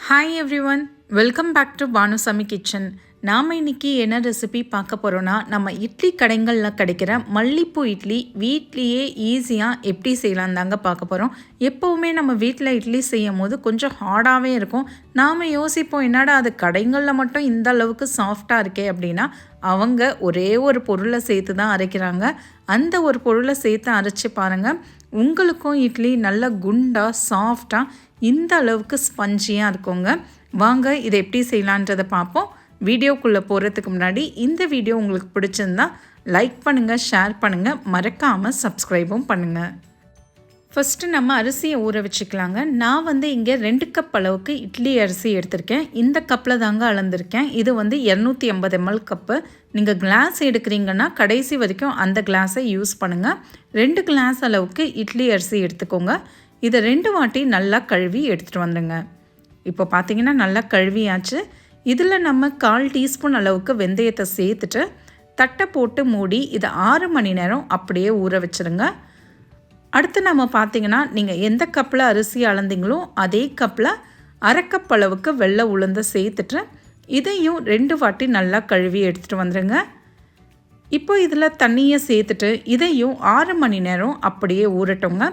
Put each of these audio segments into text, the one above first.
Hi everyone, welcome back to Banu Samee kitchen. நாம் இன்னைக்கு என்ன ரெசிபி பார்க்க போகிறோன்னா நம்ம இட்லி கடைகளில் கிடைக்கிற மல்லிப்பூ இட்லி வீட்லேயே ஈஸியாக எப்படி செய்யலாம் தாங்க பார்க்க போகிறோம். எப்போவுமே நம்ம வீட்டில் இட்லி செய்யும் போது கொஞ்சம் ஹார்டாகவே இருக்கும். நாம் யோசிப்போம் என்னடா அது கடைகளில் மட்டும் இந்த அளவுக்கு சாஃப்டாக இருக்கே அப்படின்னா அவங்க ஒரே ஒரு பொருளை சேர்த்து தான் அரைக்கிறாங்க. அந்த ஒரு பொருளை சேர்த்து அரைச்சி பாருங்கள், உங்களுக்கும் இட்லி நல்லா குண்டாக சாஃப்டாக இந்த அளவுக்கு ஸ்பஞ்சியாக இருக்குங்க. வாங்க இதை எப்படி செய்யலான்றதை பார்ப்போம். வீடியோக்குள்ளே போகிறதுக்கு முன்னாடி இந்த வீடியோ உங்களுக்கு பிடிச்சிருந்தா லைக் பண்ணுங்கள், ஷேர் பண்ணுங்கள், மறக்காமல் சப்ஸ்கிரைபும் பண்ணுங்கள். ஃபஸ்ட்டு நம்ம அரிசியை ஊற வச்சுக்கலாங்க. நான் இங்கே 2 கப் அளவுக்கு இட்லி அரிசி எடுத்திருக்கேன். இந்த கப்பில் தாங்க அளந்திருக்கேன். இது 250 ml கப்பு. நீங்கள் கிளாஸ் எடுக்கிறீங்கன்னா கடைசி வரைக்கும் அந்த கிளாஸை யூஸ் பண்ணுங்கள். 2 கிளாஸ் அளவுக்கு இட்லி அரிசி எடுத்துக்கோங்க. இதை 2 வாட்டி நல்லா கழுவி எடுத்துகிட்டு வந்துடுங்க. இப்போ பார்த்தீங்கன்னா நல்லா கழுவியாச்சு. இதில் நம்ம 1/4 டீஸ்பூன் அளவுக்கு வெந்தயத்தை சேர்த்துட்டு தட்டை போட்டு மூடி இதை 6 மணி நேரம் அப்படியே ஊற வச்சுருங்க. அடுத்து நம்ம பார்த்திங்கன்னா நீங்கள் எந்த கப்பில் அரிசி அளந்தீங்களோ அதே கப்பில் 1/2 கப் அளவுக்கு வெள்ளை உளுந்தை சேர்த்துட்டு இதையும் 2 வாட்டி நல்லா கழுவி எடுத்துகிட்டு வந்துடுங்க. இப்போ இதில் தண்ணியை சேர்த்துட்டு இதையும் 6 மணி நேரம் அப்படியே ஊறட்டோங்க.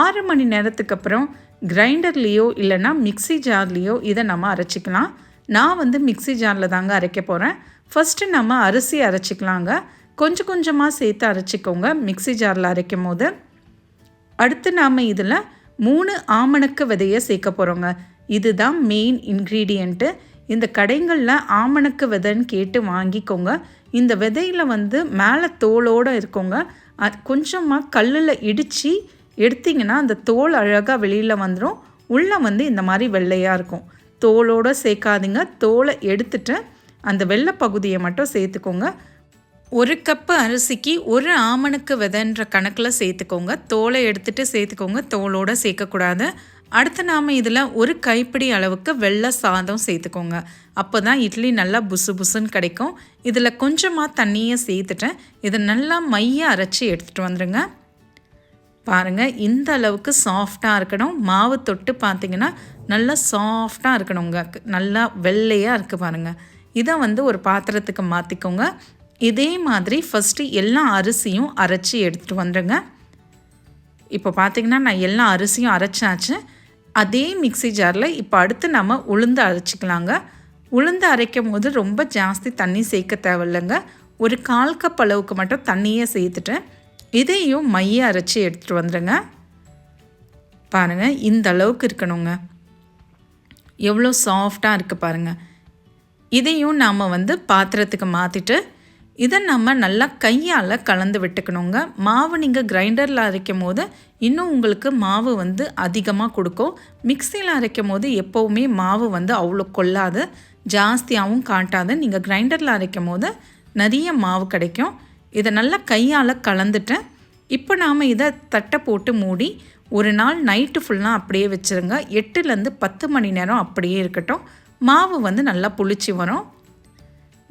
6 மணி நேரத்துக்கு அப்புறம் கிரைண்டர்லேயோ இல்லைன்னா மிக்சி ஜார்லேயோ இதை நம்ம அரைச்சிக்கலாம். நான் மிக்சி ஜாரில் தாங்க அரைக்க போகிறேன். ஃபஸ்ட்டு நம்ம அரிசி அரைச்சிக்கலாங்க. கொஞ்சம் கொஞ்சமாக சேர்த்து அரைச்சிக்கோங்க மிக்சி ஜாரில் அரைக்கும் போது. அடுத்து நாம் இதில் 3 ஆமணக்கு விதையை சேர்க்க போகிறோங்க. இதுதான் மெயின் இன்க்ரீடியண்ட்டு. இந்த கடைகளில் ஆமணக்கு விதைன்னு கேட்டு வாங்கிக்கோங்க. இந்த விதையில் மேலே தோலோடு இருக்குங்க. கொஞ்சமாக கல்லில் இடித்து எடுத்திங்கன்னா அந்த தோல் அழகாக வெளியில் வந்துடும். உள்ளே இந்த மாதிரி வெள்ளையாக இருக்கும். தோலோடு சேர்க்காதீங்க. தோலை எடுத்துட்டு அந்த வெள்ளை பகுதியை மட்டும் சேர்த்துக்கோங்க. 1 கப்பு அரிசிக்கு 1 ஆமணக்கு விதைன்ற கணக்கில் சேர்த்துக்கோங்க. தோலை எடுத்துகிட்டு சேர்த்துக்கோங்க, தோலோடு சேர்க்கக்கூடாது. அடுத்து நாம் இதில் 1 கைப்பிடி அளவுக்கு வெள்ளை சாதம் சேர்த்துக்கோங்க. அப்போ தான் இட்லி நல்லா புசு புசுன்னு கிடைக்கும். இதில் கொஞ்சமாக தண்ணியை சேர்த்துட்டு இதை நல்லா மைய அரைச்சி எடுத்துகிட்டு வந்துடுங்க. பாருங்கள், இந்த அளவுக்கு சாஃப்டாக இருக்கணும். மாவு தொட்டு பார்த்திங்கன்னா நல்லா சாஃப்டாக இருக்கணுங்க. நல்லா வெள்ளையாக இருக்குது பாருங்கள். இதை ஒரு பாத்திரத்துக்கு மாற்றிக்கோங்க. இதே மாதிரி ஃபஸ்ட்டு எல்லா அரிசியும் அரைச்சி எடுத்துகிட்டு வந்துடுங்க. இப்போ பார்த்திங்கன்னா நான் எல்லா அரிசியும் அரைச்சாச்சு. அதே மிக்சி ஜாரில் இப்போ அடுத்து நம்ம உளுந்து அரைச்சிக்கலாங்க. உளுந்து அரைக்கும் போது ரொம்ப ஜாஸ்தி தண்ணி சேர்க்க தேவையில்லைங்க. ஒரு 1/4 கப் அளவுக்கு மட்டும் தண்ணியை சேர்த்துட்டு இதையும் மைய அரைச்சி எடுத்துகிட்டு வந்துடுங்க. பாருங்கள், இந்த அளவுக்கு இருக்கணுங்க. எவ்வளோ சாஃப்டாக இருக்குது பாருங்கள். இதையும் நாம் பாத்திரத்துக்கு மாற்றிட்டு இதை நம்ம நல்லா கையால் கலந்து விட்டுக்கணுங்க. மாவு நீங்கள் கிரைண்டரில் அரைக்கும் போது இன்னும் உங்களுக்கு மாவு அதிகமாக கொடுக்கும். மிக்சியில் அரைக்கும் போது எப்போவுமே மாவு அவ்வளோ கொள்ளாது, ஜாஸ்தியாகவும் காட்டாது. நீங்கள் கிரைண்டரில் அரைக்கும் போது நிறைய மாவு கிடைக்கும். இதை நல்லா கையால் கலந்துட்டு இப்போ நாம் இதை தட்டை போட்டு மூடி ஒரு நாள் நைட்டு ஃபுல்லாக அப்படியே வச்சுருங்க. 8லேருந்து 10 மணி நேரம் அப்படியே இருக்கட்டும். மாவு நல்லா புளிச்சு வரும்.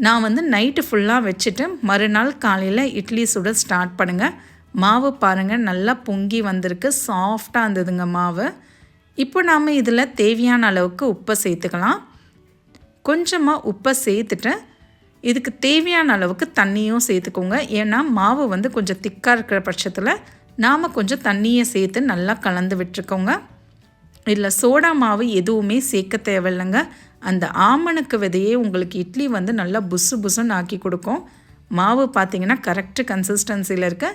நான் நைட்டு ஃபுல்லாக வச்சுட்டு மறுநாள் காலையில் இட்லி சுட ஸ்டார்ட் பண்ணுங்கள். மாவு பாருங்கள் நல்லா பொங்கி வந்திருக்கு, சாஃப்டாக இருந்ததுங்க மாவு. இப்போ நாம் இதில் தேவையான அளவுக்கு உப்பை சேர்த்துக்கலாம். கொஞ்சமாக உப்பை சேர்த்துட்டு இதுக்கு தேவையான அளவுக்கு தண்ணியும் சேர்த்துக்கோங்க. ஏன்னா மாவு கொஞ்சம் திக்காக இருக்கிற பட்சத்தில் நாம் கொஞ்சம் தண்ணியை சேர்த்து நல்லா கலந்து விட்டுருக்கோங்க. இதில் சோடா மாவு எதுவுமே சேர்க்க தேவையில்லைங்க. அந்த ஆமணக்கு விதையே உங்களுக்கு இட்லி நல்லா புசு புசுன்னு ஆக்கி கொடுக்கும். மாவு பார்த்திங்கன்னா கரெக்டு கன்சிஸ்டன்சியில் இருக்க.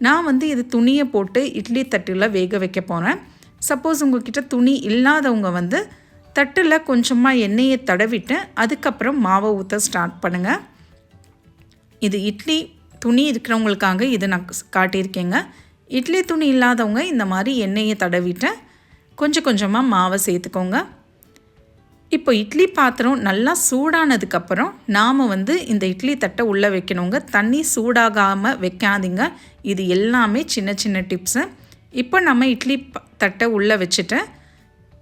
நான் இது துணியை போட்டு இட்லி தட்டில் வேக வைக்க போகிறேன். சப்போஸ் உங்கள்கிட்ட துணி இல்லாதவங்க தட்டில் கொஞ்சமாக எண்ணெயை தடவிட்டு அதுக்கப்புறம் மாவை ஊற்ற ஸ்டார்ட் பண்ணுங்கள். இது இட்லி துணி இருக்கிறவங்களுக்காக இது நான் காட்டியிருக்கேங்க. இட்லி துணி இல்லாதவங்க இந்த மாதிரி எண்ணெயை தடவிட்டு கொஞ்சம் கொஞ்சமாக மாவை சேர்த்துக்கோங்க. இப்போ இட்லி பாத்திரம் நல்லா சூடானதுக்கப்புறம் நாம் இந்த இட்லி தட்டை உள்ளே வைக்கணுங்க. தண்ணி சூடாகாமல் வைக்காதீங்க. இது எல்லாமே சின்ன சின்ன டிப்ஸு. இப்போ நம்ம இட்லி தட்டை உள்ளே வச்சுட்டு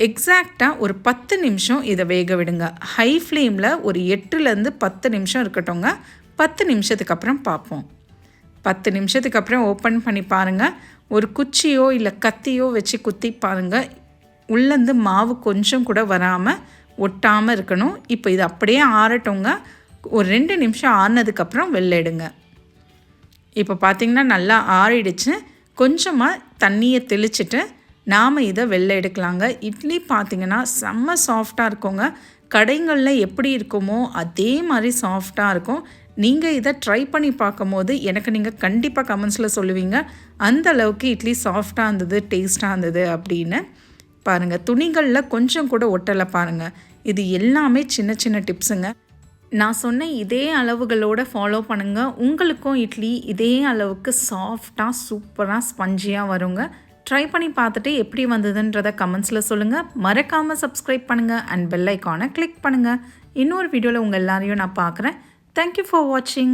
எக்ஸாக்டாக ஒரு 10 நிமிஷம் இதை வேக விடுங்க. ஹை ஃப்ளேமில் ஒரு 8லேருந்து 10 நிமிஷம் இருக்கட்டும்ங்க. 10 நிமிஷத்துக்கு அப்புறம் பார்ப்போம். 10 நிமிஷத்துக்கு அப்புறம் ஓப்பன் பண்ணி பாருங்கள். ஒரு குச்சியோ இல்லை கத்தியோ வச்சு குத்தி பாருங்கள். உள்ளேருந்து மாவு கொஞ்சம் கூட வராமல் ஒட்டாமல் இருக்கணும். இப்போ இது அப்படியே ஆறட்டுங்க. ஒரு 2 நிமிஷம் ஆறுனதுக்கப்புறம் வெளில எடுங்க. இப்போ பார்த்திங்கன்னா நல்லா ஆறிடுச்சு. கொஞ்சமாக தண்ணியை தெளிச்சிட்டு நாம் இதை வெளில எடுக்கலாங்க. இட்லி பார்த்திங்கன்னா செம்ம சாஃப்டாக இருக்குங்க. கடைகளில் எப்படி இருக்குமோ அதே மாதிரி சாஃப்டாக இருக்கும். நீங்கள் இதை ட்ரை பண்ணி பார்க்கும்போது எனக்கு நீங்கள் கண்டிப்பாக கமெண்ட்ஸில் சொல்லுவீங்க அந்த அளவுக்கு இட்லி சாஃப்டாக இருந்தது, டேஸ்ட்டாக இருந்தது அப்படின்னு. பாருங்கள், துணிகளில் கொஞ்சம் கூட ஒட்டலை பாருங்கள். இது எல்லாமே சின்ன சின்ன டிப்ஸுங்க. நான் சொன்ன இதே அளவுகளோடு ஃபாலோ பண்ணுங்கள். உங்களுக்கும் இட்லி இதே அளவுக்கு சாஃப்டாக சூப்பராக ஸ்பஞ்சியாக வருங்க. ட்ரை பண்ணி பார்த்துட்டு எப்படி வந்ததுன்றதை கமெண்ட்ஸில் சொல்லுங்கள். மறக்காமல் சப்ஸ்கிரைப் பண்ணுங்கள் அண்ட் பெல் ஐக்கானை கிளிக் பண்ணுங்கள். இன்னொரு வீடியோவில் உங்கள் எல்லாரையும் நான் பார்க்குறேன். Thank you for watching.